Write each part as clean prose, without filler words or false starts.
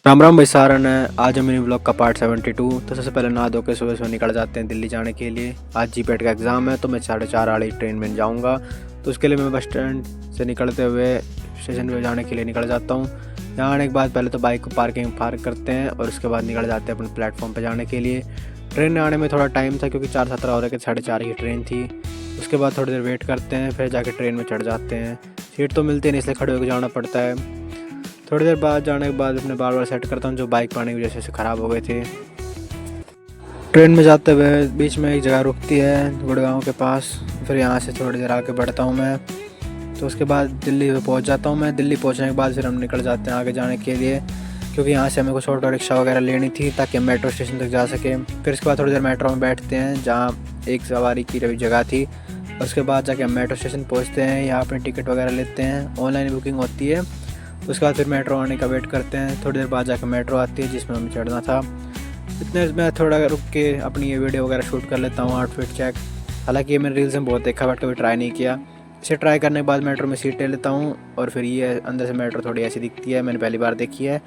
राम राम भाई सारन है। आज हम मिनी ब्लॉग का पार्ट 72। तो सबसे पहले नहा धो के सुबह सुबह निकल जाते हैं दिल्ली जाने के लिए। आज जीपेट का एग्ज़ाम है तो मैं 4:30 वाली ट्रेन में जाऊंगा। तो उसके लिए मैं बस स्टैंड से निकलते हुए स्टेशन पे जाने के लिए निकल जाता हूँ। यहाँ आने के बाद पहले तो बाइक को पार्किंग पार्क करते हैं और उसके बाद निकल जाते हैं अपने प्लेटफॉर्म पर जाने के लिए। ट्रेन में आने में थोड़ा टाइम था क्योंकि 4:17 हो रहे थे, 4:30 की ट्रेन थी। उसके बाद थोड़ी देर वेट करते हैं, फिर जाके ट्रेन में चढ़ जाते हैं। सीट तो मिलती नहीं इसलिए खड़े होकर जाना पड़ता है। थोड़ी देर बाद जाने के बाद अपने बार बार सेट करता हूँ जो बाइक पानी की वजह से ख़राब हो गए थे। ट्रेन में जाते हुए बीच में एक जगह रुकती है गुड़गांव के पास, फिर यहाँ से थोड़ी देर आगे बढ़ता हूँ मैं। तो उसके बाद दिल्ली पहुँच जाता हूँ मैं। दिल्ली पहुँचने के बाद फिर हम निकल जाते हैं आगे जाने के लिए, क्योंकि यहाँ से हमें कुछ ऑटो रिक्शा वगैरह लेनी थी ताकि हम मेट्रो स्टेशन तक जा सकें। फिर उसके बाद थोड़ी देर मेट्रो में बैठते हैं जहाँ एक सवारी की जगह थी। उसके बाद जाके हम मेट्रो स्टेशन पहुँचते हैं, यहाँ अपनी टिकट वगैरह लेते हैं, ऑनलाइन बुकिंग होती है। उसके बाद फिर मेट्रो आने का वेट करते हैं। थोड़ी देर बाद जाकर मेट्रो आती है जिसमें हमें चढ़ना था। इतने मैं थोड़ा रुक के अपनी ये वीडियो वगैरह शूट कर लेता हूँ, आउटफिट चेक। हालांकि ये मैंने रील्स में बहुत देखा बट कभी ट्राई नहीं किया। इसे ट्राई करने के बाद मेट्रो में सीट ले लेता हूँ और फिर ये अंदर से मेट्रो थोड़ी ऐसी दिखती है, मैंने पहली बार देखी है।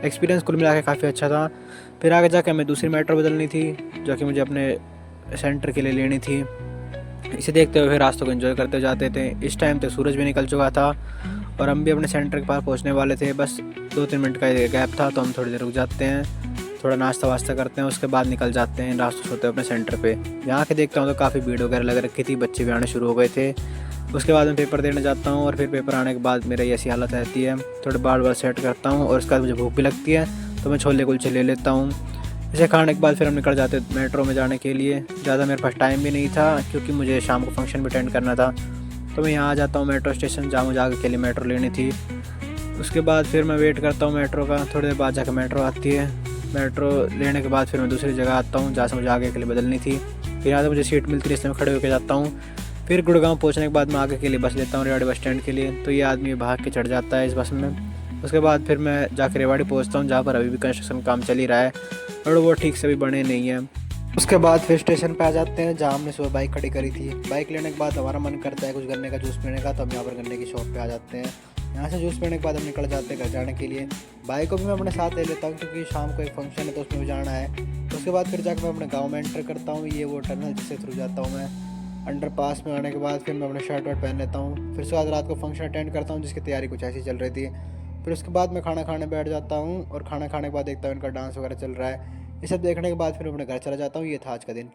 एक्सपीरियंस कुल मिला के काफ़ी अच्छा था। फिर आगे जाकर हमें दूसरी मेट्रो बदलनी थी जो कि मुझे अपने सेंटर के लिए लेनी थी। इसे देखते हुए फिर रास्तों को एंजॉय करते जाते थे। इस टाइम तक सूरज भी निकल चुका था और हम भी अपने सेंटर के पास पहुंचने वाले थे। बस 2-3 मिनट का गैप था तो हम थोड़ी देर रुक जाते हैं, थोड़ा नाश्ता वास्ता करते हैं, उसके बाद निकल जाते हैं रास्ते होते अपने सेंटर पे। यहाँ के देखता हूँ तो काफ़ी भीड़ वगैरह लग रखी थी, बच्चे भी आने शुरू हो गए थे। उसके बाद मैं पेपर देने जाता हूँ और फिर पेपर आने के बाद मेरी ऐसी हालत रहती है, थोड़े बार बार सेट करता हूँ और उसके बाद मुझे भूख भी लगती है तो मैं छोले कुलचे ले लेता हूँ। इसे खाने के बाद फिर हम निकल जाते मेट्रो में जाने के लिए। ज़्यादा मेरे पास टाइम भी नहीं था क्योंकि मुझे शाम को फंक्शन भी अटेंड करना था। तो मैं यहाँ आ जाता हूँ मेट्रो स्टेशन जहाँ मुझे आगे के लिए मेट्रो लेनी थी। उसके बाद फिर मैं वेट करता हूँ मेट्रो का। थोड़ी देर बाद जाकर मेट्रो आती है। मेट्रो लेने के बाद फिर मैं दूसरी जगह आता हूँ जहाँ से मुझे आगे के लिए बदलनी थी। फिर यहाँ से मुझे सीट मिलती है इसलिए मैं खड़े होकर जाता हूँ। फिर गुड़गांव पहुँचने के बाद मैं आगे के लिए बस लेता हूँ रेवाड़ी बस स्टैंड के लिए। तो ये आदमी भाग के चढ़ जाता है इस बस में। उसके बाद फिर मैं जाकर रेवाड़ी पहुँचता हूँ जहाँ पर अभी भी कंस्ट्रक्शन काम चल ही रहा है और वो ठीक से भी बने नहीं है। उसके बाद फिर स्टेशन पे आ जाते हैं जहाँ हमने सुबह बाइक खड़ी करी थी। बाइक लेने के बाद हमारा मन करता है कुछ गन्ने का जूस पीने का, तो हम यहाँ पर गन्ने की शॉप पे आ जाते हैं। यहाँ से जूस पीने के बाद हम निकल जाते हैं घर जाने के लिए। बाइक को भी मैं अपने साथ ले लेता हूँ क्योंकि शाम को एक फंक्शन है तो उसमें भी जाना है। उसके बाद फिर जाकर मैं अपने गाँव में एंटर करता हूँ, ये वो टनल जिससे थ्रू जाता हूँ मैं। अंडर पास में आने के बाद फिर मैं अपने शर्ट वर्ट पहन लेता हूँ। फिर उसके बाद रात को फंक्शन अटेंड करता हूँ जिसकी तैयारी कुछ ऐसी चल रही थी। फिर उसके बाद मैं खाना खाने बैठ जाता हूँ और खाना खाने के बाद देखता हूँ इनका डांस वगैरह चल रहा है। ये सब देखने के बाद फिर अपने घर चला जाता हूँ। ये था आज का दिन।